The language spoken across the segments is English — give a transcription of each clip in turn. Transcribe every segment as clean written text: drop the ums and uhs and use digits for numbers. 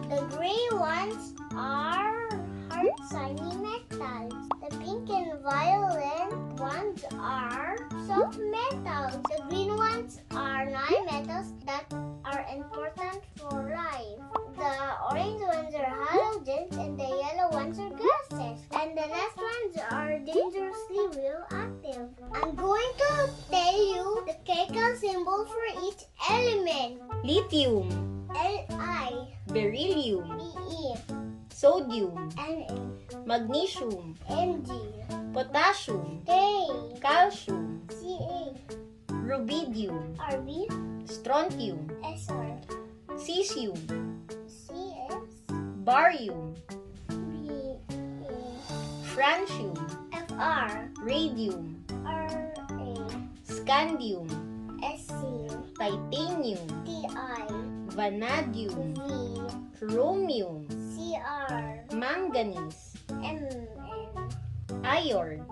The gray ones are hard, shiny metals. The pink and violet ones are soft metals. The green ones are non-metals that are important for life. The orange ones are halogens and the yellow ones are gases. And the last ones are dangerously radioactive. I'm going to tell you the chemical symbol for each element. Lithium, Li, beryllium, Be, sodium, Na, magnesium, Mg, potassium, K, calcium, Ca, rubidium, Rb, strontium, Sr, cesium, Cs, barium, Be, francium, Fr, radium, Ra, scandium, Sc, titanium, Ti, vanadium, V, chromium, Cr, manganese, Mn, iron,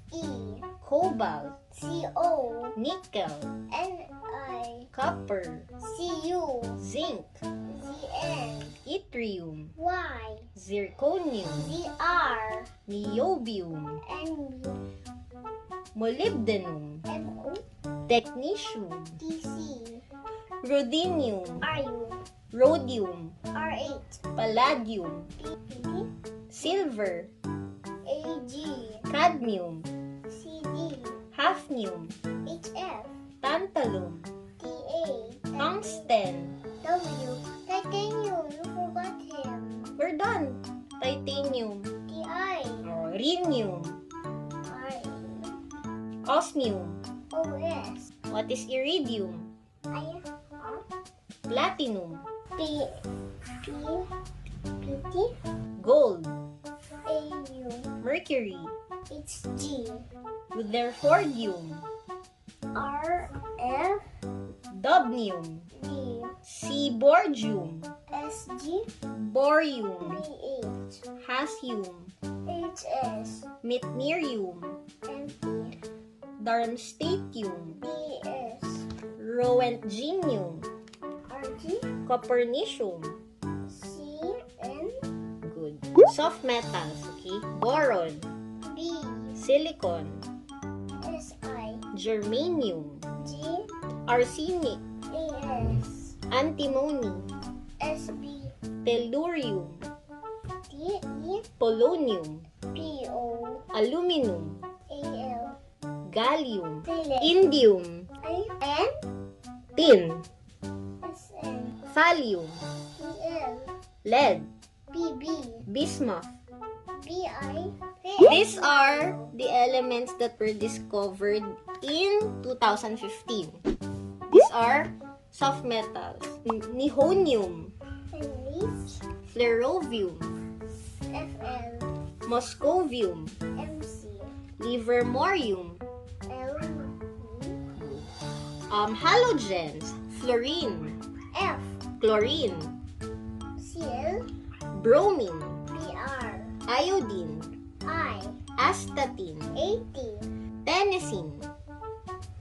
Fe, cobalt, Co, nickel, Ni, copper, Cu, zinc, Zn, yttrium, Y, zirconium, Zr, niobium, Nb, molybdenum, Mo, technetium, Tc, ruthenium, Ru, rhodium, R8, palladium, Pp, silver, Ag, cadmium, Cd, hafnium, Hf, tantalum, Ta, tungsten. W, titanium, you forgot him. We're done. Titanium, Ti, rhenium, Ra, osmium. Os, What is iridium? I, Platinum, P, P, Pt, gold, Au, mercury, Hg, rutherfordium, Rf, dubnium, D, seaborgium, Sg, borium, Bh, hassium, Hs, meitnerium, Mp, darmstadtium, Ds, roentgenium, Rg, copernicium. Cn, Good. Soft metals, okay? Boron, B, silicon, Si, germanium, G, arsenic, As, antimony, Sb, tellurium, Te, polonium, Po, aluminum, Al, gallium, Tele, indium, N, tin, Sn, thallium, Pl, lead, Pb, bismuth. Bi, These are the elements that were discovered in 2015. These are soft metals. Nihonium, Enrich, flerovium, Fl, moscovium, Mc, livermorium, L, halogens, fluorine, F, chlorine, Cl, bromine, Br, iodine, I, astatine, 80, tennessine,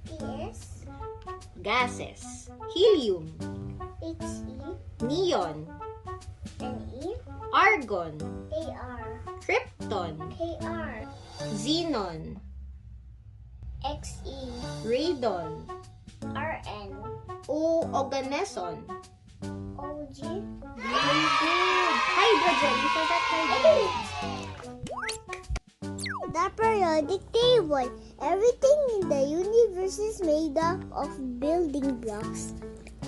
Ts, gases, helium, He, neon, Ne, argon, Ar, krypton, Kr, xenon, Xe, radon, Rn, oganeson. Og, Very good. Hydrogen. You forgot hydrogen. The periodic table. Everything in the universe is made up of building blocks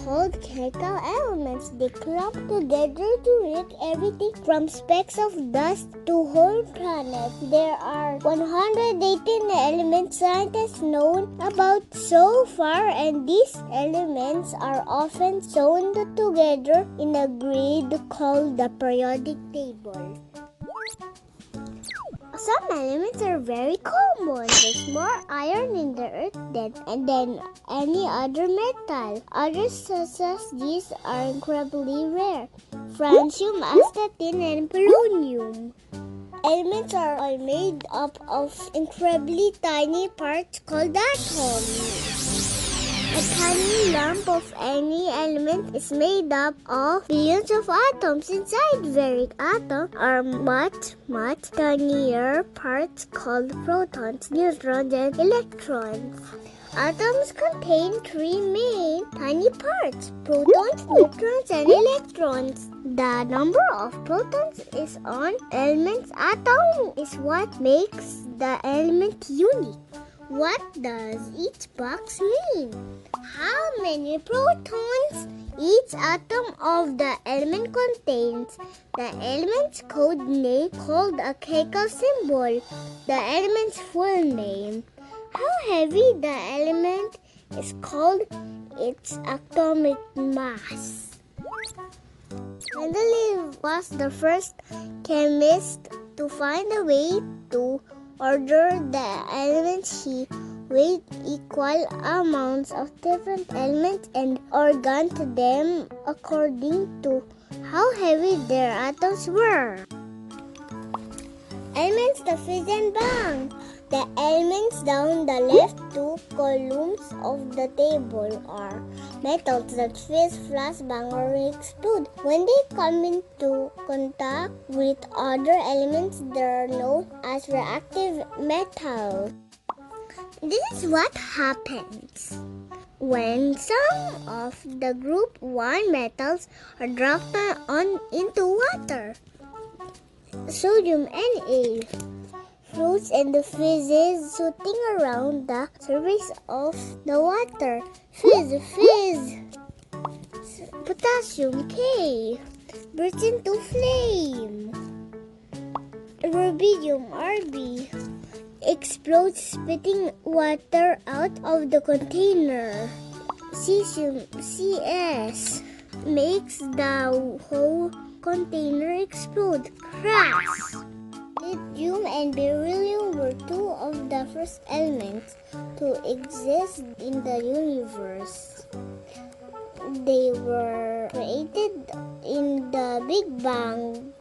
called chemical elements. They clump together to make everything from specks of dust to whole planets. There are 118 elements scientists know about so far, and these elements are often sewn together in a grid called the periodic table. Some elements are very common. There's more iron in the earth than any other metal. Others such as these are incredibly rare. Francium, astatine, and polonium. Elements are made up of incredibly tiny parts called atoms. A tiny lump of any element is made up of billions of atoms. Inside very atom are much tinier parts called protons, neutrons, and electrons. Atoms contain three main tiny parts: protons, neutrons, and electrons. The number of protons is on element's atom is what makes the element unique. What does each box mean? How many protons each atom of the element contains? The element's code name called a chemical symbol. The element's full name. How heavy the element is called its atomic mass. Mendeleev was the first chemist to find a way to order the elements. He weighed equal amounts of different elements and organized them according to how heavy their atoms were. Elements, the fizz and bang. The elements down the left two columns of the table are metals that fizz, flash, bang, or explode. When they come into contact with other elements, they are known as reactive metals. This is what happens when some of the group 1 metals are dropped into water. Sodium Na floats and the fizzes shooting around the surface of the water. Fizz. Potassium K bursts into flame. Rubidium Rb explodes, spitting water out of the container. Cesium Cs makes the whole container explode. Crash! Lithium and beryllium were two of the first elements to exist in the universe. They were created in the Big Bang,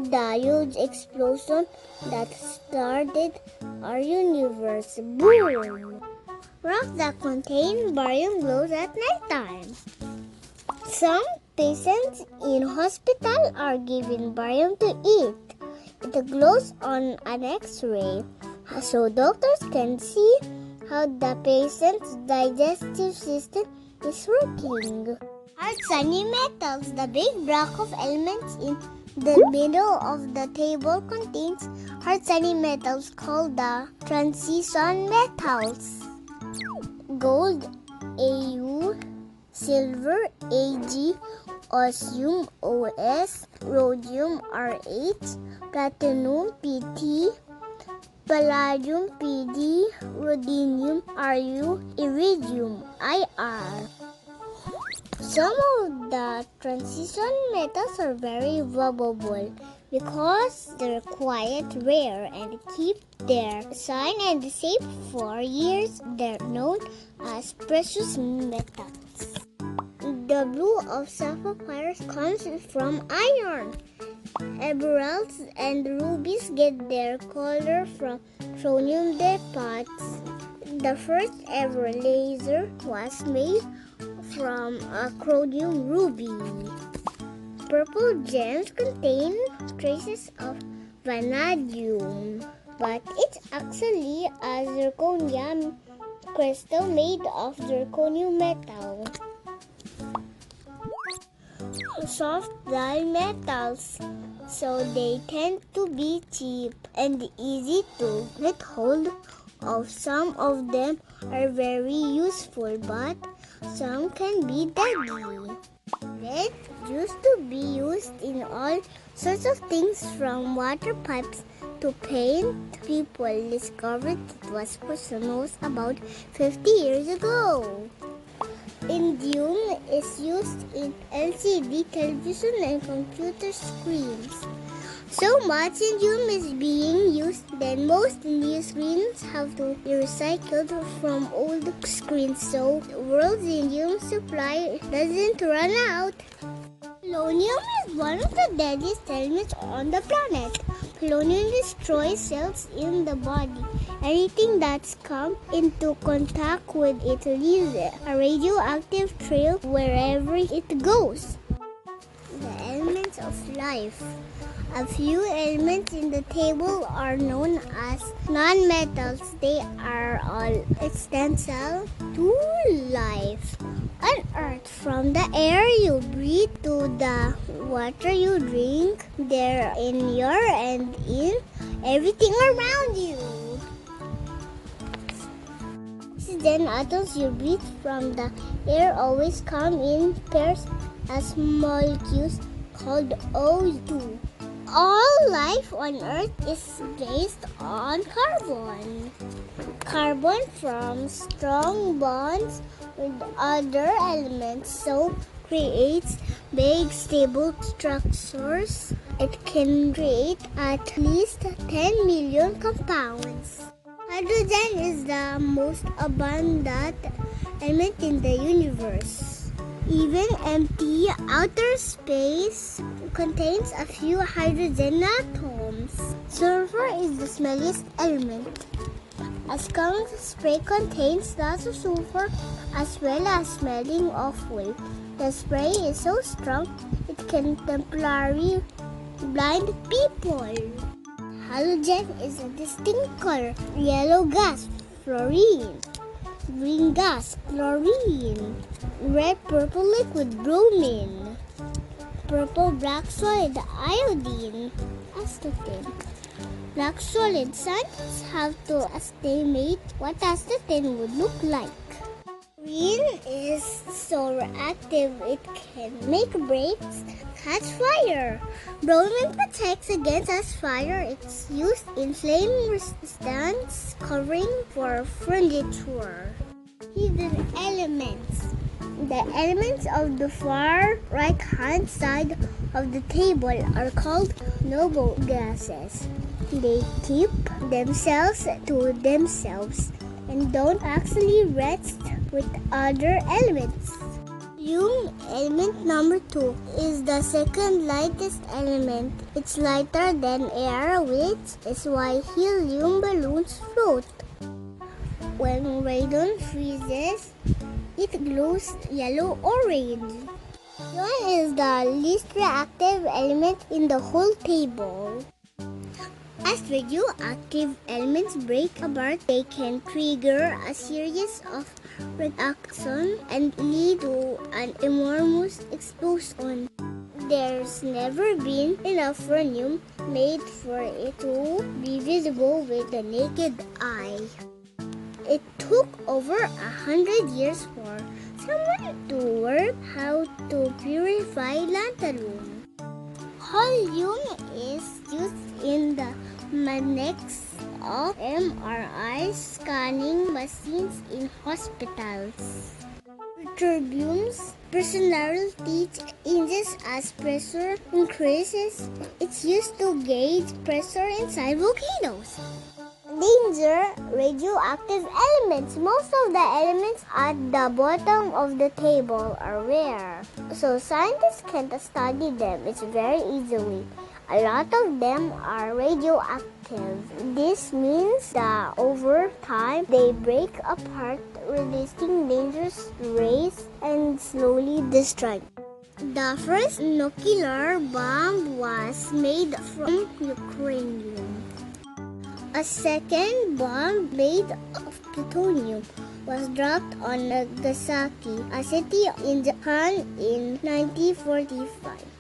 the huge explosion that started our universe. Boom! Rocks that contain barium glows at nighttime. Some patients in hospital are given barium to eat. It glows on an X-ray, so doctors can see how the patient's digestive system is working. Hard shiny metals, the big block of elements in the middle of the table contains hard shiny metals called the transition metals. Gold, Au, silver, Ag, osmium, Os, rhodium, Rh, platinum, Pt, palladium, Pd, rhodinium, Ru, iridium, Ir. Some of the transition metals are very valuable because they're quite rare and keep their sign and shape for years. They're known as precious metals. The blue of sapphires comes from iron. Emeralds and rubies get their color from chromium deposits. The first ever laser was made from a chromium ruby. Purple gems contain traces of vanadium, but it's actually a zirconia crystal made of zirconium metal. Soft dull metals, so they tend to be cheap and easy to get hold of. Some of them are very useful, but some can be deadly. Lead used to be used in all sorts of things, from water pipes to paint. People discovered it was poisonous about 50 years ago. Indium is used in LCD television and computer screens. So much indium is being used that most new screens have to be recycled from old screens, so the world's indium supply doesn't run out. Polonium is one of the deadliest elements on the planet. Polonium destroys cells in the body. Anything that's come into contact with it leaves a radioactive trail wherever it goes. The elements of life. A few elements in the table are known as non-metals. They are all essential to life on Earth. From the air you breathe to the water you drink, they're in your and in everything around you. Oxygen atoms you breathe from the air always come in pairs as molecules called O2. All life on Earth is based on carbon. Carbon forms strong bonds with other elements, so creates big stable structures. It can create at least 10 million compounds. Hydrogen is the most abundant element in the universe. Even empty outer space contains a few hydrogen atoms. Sulfur is the smelliest element. A skunk spray contains lots of sulfur as well as smelling awful. The spray is so strong it can temporarily blind people. Halogen is a distinct color. Yellow gas, fluorine. Green gas, chlorine. Red-purple liquid, bromine. Purple-black solid, iodine, astatine. Black solid, scientists have to estimate what astatine would look like. Green is so reactive it can make bricks catch fire. Bromine protects against fire. It's used in flame resistance covering for furniture. Hidden elements. The elements of the far right-hand side of the table are called noble gases. They keep themselves to themselves and don't actually rest with other elements. Helium, element number 2, is the second lightest element. It's lighter than air, which is why helium balloons float. When radon freezes, it glows yellow-orange. Neon is the least reactive element in the whole table. As radioactive elements break apart, they can trigger a series of reactions and lead to an enormous explosion. There's never been enough uranium made for it to be visible with the naked eye. It took over 100 years for someone to work how to purify lanthanum. Helium is used in the mechanics of MRI scanning machines in hospitals. Tritium's personality changes as pressure increases. It's used to gauge pressure inside volcanoes. Danger, radioactive elements. Most of the elements at the bottom of the table are rare, so scientists can't study them. It's very easily. A lot of them are radioactive. This means that over time they break apart, releasing dangerous rays and slowly destroy. The first nuclear bomb was made from uranium. A second bomb made of plutonium was dropped on Nagasaki, a city in Japan, in 1945.